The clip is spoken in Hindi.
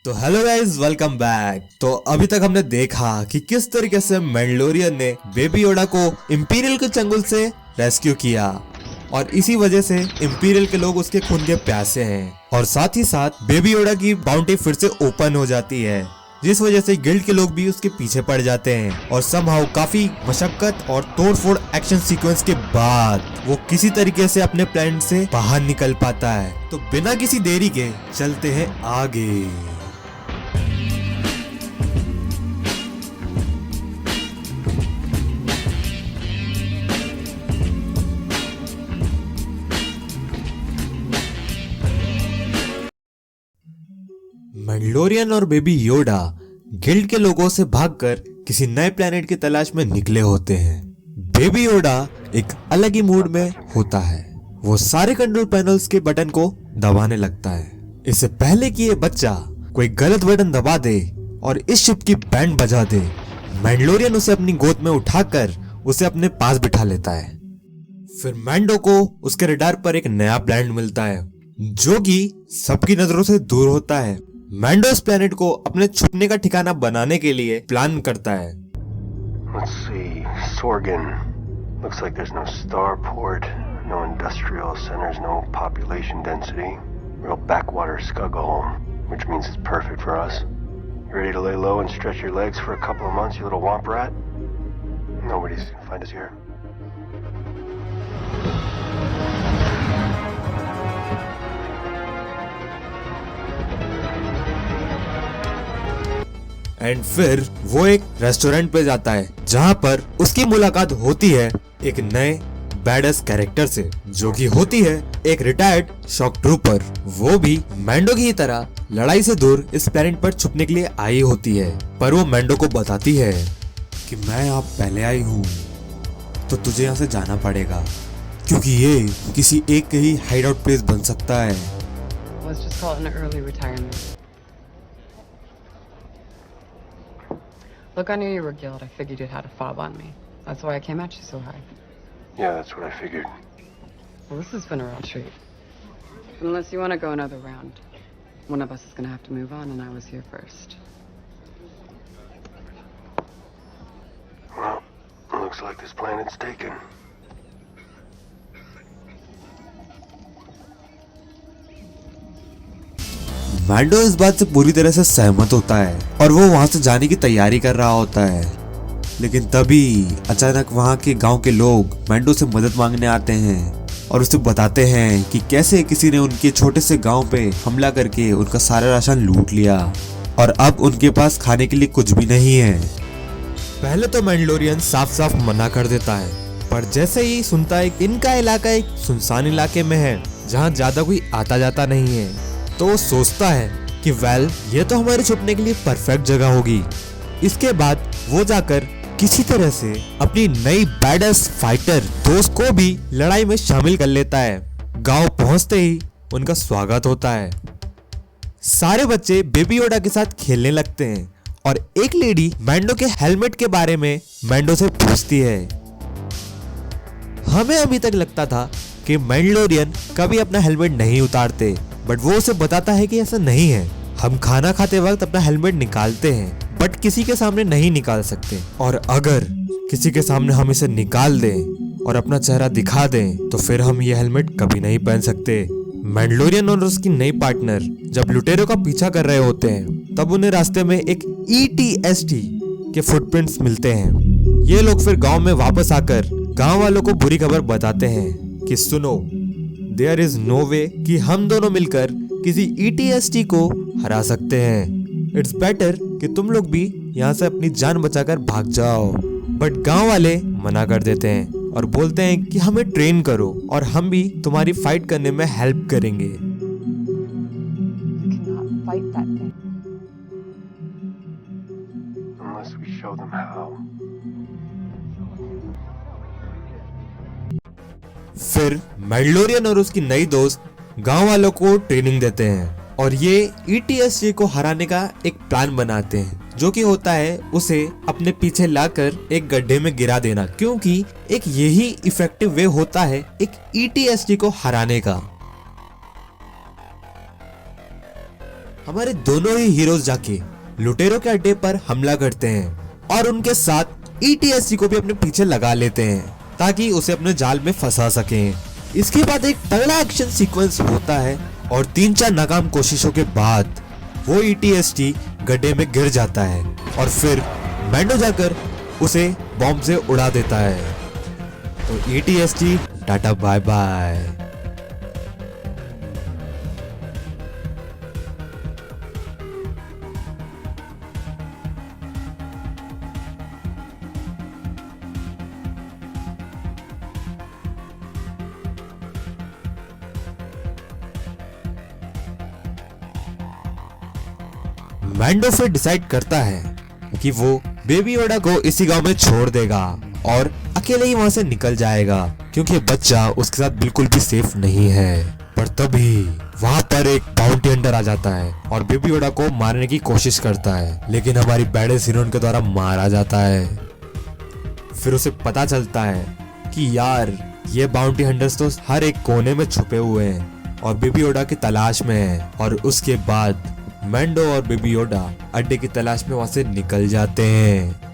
तो हेलो गाइस, वेलकम बैक। तो अभी तक हमने देखा कि किस तरीके से मैंडलोरियन ने बेबी योडा को इंपीरियल के चंगुल से रेस्क्यू किया और इसी वजह से इंपीरियल के लोग उसके खून के प्यासे हैं और साथ ही साथ बेबी योडा की बाउंटी फिर से ओपन हो जाती है, जिस वजह से गिल्ड के लोग भी उसके पीछे पड़ जाते हैं और समहाउ काफी मशक्कत और तोड़फोड़ एक्शन सीक्वेंस के बाद वो किसी तरीके से अपने प्लेनेट से बाहर निकल पाता है। तो बिना किसी देरी के चलते हैं आगे। मैंडलोरियन और बेबी योडा गिल्ड के लोगों से भागकर किसी नए प्लेनेट की तलाश में निकले होते हैं। बेबी योडा एक अलग ही मूड में होता है। वो सारे कंट्रोल पैनल्स के बटन को दबाने लगता है। इससे पहले कि ये बच्चा कोई गलत बटन दबा दे और इस शिप की बैंड बजा दे, मैंडलोरियन उसे अपनी गोद में उठाकर उसे अपने पास बिठा लेता है। फिर मैंडो को उसके रडार पर एक नया प्लेनेट मिलता है जो कि सबकी नजरों से दूर होता है। मैंडो इस प्लेनेट को अपने छुपने का ठिकाना बनाने के लिए प्लान करता है। Let's see, Sorgan. Looks like there's no starport, no industrial centers, no population density. Real backwater scuggle, which means it's perfect for us. You ready to lay low and stretch your legs for a couple of months, you little womp rat? Nobody's gonna find us here. And फिर वो एक रेस्टोरेंट पे जाता है जहाँ पर उसकी मुलाकात होती है एक नए बैडस कैरेक्टर से, जो कि होती है एक रिटायर्ड शॉक ट्रूपर। वो भी मैंडो की ही तरह लड़ाई से दूर इस प्लेनेट पर छुपने के लिए आई होती है, पर वो मैंडो को बताती है कि मैं यहाँ पहले आई हूँ तो तुझे यहाँ से जाना पड़ेगा, क्योंकि ये किसी एक के ही हाइड आउट प्लेस बन सकता है। Let's just call it an early retirement. Look, I knew you were Guild. I figured you'd had a fob on me. That's why I came at you so hard. Yeah, that's what I figured. Well, this has been a real treat. Unless you want to go another round. One of us is going to have to move on, and I was here first. Well, looks like this planet's taken. मैंडो इस बात से पूरी तरह से सहमत होता है और वो वहां से जाने की तैयारी कर रहा होता है, लेकिन तभी अचानक वहां के गांव के लोग मैंडो से मदद मांगने आते हैं और उसे बताते हैं कि कैसे किसी ने उनके छोटे से गांव पे हमला करके उनका सारा राशन लूट लिया और अब उनके पास खाने के लिए कुछ भी नहीं है। पहले तो मैंडलोरियन साफ साफ मना कर देता है, पर जैसे ही सुनता है कि इनका इलाका एक सुनसान इलाके में है जहाँ ज्यादा कोई आता जाता नहीं है, तो वो सोचता है कि वेल, ये तो हमारे छुपने के लिए परफेक्ट जगह होगी। इसके बाद वो जाकर किसी तरह से अपनी नई बैडस फाइटर दोस्त को भी लड़ाई में शामिल कर लेता है। गांव पहुंचते ही उनका स्वागत होता है। सारे बच्चे बेबी योडा के साथ खेलने लगते हैं और एक लेडी मैंडो के हेलमेट के बारे में मैंडो से पूछती है। हमें अभी तक लगता था कि मैंडलोरियन कभी अपना हेलमेट नहीं उतारते, बट वो उसे बताता है कि ऐसा नहीं है। हम खाना खाते वक्त अपना हेलमेट निकालते हैं, बट किसी के सामने नहीं निकाल सकते, और अगर किसी के सामने हम इसे निकाल दें और अपना चेहरा दिखा दें तो फिर हम ये हेलमेट कभी नहीं पहन सकते। मैंडलोरियन और उसकी नई पार्टनर जब लुटेरों का पीछा कर रहे होते हैं, तब उन्हें रास्ते में एक ETST के फुटप्रिंट्स मिलते हैं। ये लोग फिर गांव में वापस आकर गांव वालों को बुरी खबर बताते हैं कि सुनो, देयर इज नो वे कि हम दोनों मिलकर किसी ETST को हरा सकते हैं। इट्स बेटर कि तुम लोग भी यहाँ से अपनी जान बचाकर भाग जाओ। बट गांव वाले मना कर देते हैं और बोलते हैं कि हमें ट्रेन करो और हम भी तुम्हारी फाइट करने में हेल्प करेंगे। You cannot fight that thing. Unless we show them how. फिर मैंडलोरियन और उसकी नई दोस्त गांव वालों को ट्रेनिंग देते हैं और ये ETST को हराने का एक प्लान बनाते हैं, जो कि होता है उसे अपने पीछे लाकर एक गड्ढे में गिरा देना, क्योंकि एक यही इफेक्टिव वे होता है एक ETST को हराने का। हमारे दोनों ही हीरोज जाके लुटेरों के अड्डे पर हमला करते हैं और उनके साथ ETST को भी अपने पीछे लगा लेते हैं ताकि उसे अपने जाल में फंसा सकें। इसके बाद एक तगड़ा एक्शन सीक्वेंस होता है और 3-4 नाकाम कोशिशों के बाद वो ETST गड्ढे में गिर जाता है और फिर मैंडो जाकर उसे बॉम्ब से उड़ा देता है। तो ETST टाटा बाय बाय। मैंडो फिर डिसाइड करता है कि वो बेबी योडा को इसी गांव में छोड़ देगा और अकेले ही वहां से निकल जाएगा क्योंकि बच्चा उसके साथ बिल्कुल भी सेफ नहीं है। पर तभी वहां पर एक बाउंटी हंटर आ जाता है और बेबी योडा को मारने की कोशिश करता है, लेकिन हमारी बैडेस हीरोइन के द्वारा मारा जाता है। फिर उसे पता चलता है कि यार ये बाउंटी हंटर्स तो हर एक कोने में छुपे हुए हैं और बेबी योडा की तलाश में है। और उसके बाद मैंडो और बेबी योडा अड्डे की तलाश में वहां से निकल जाते हैं।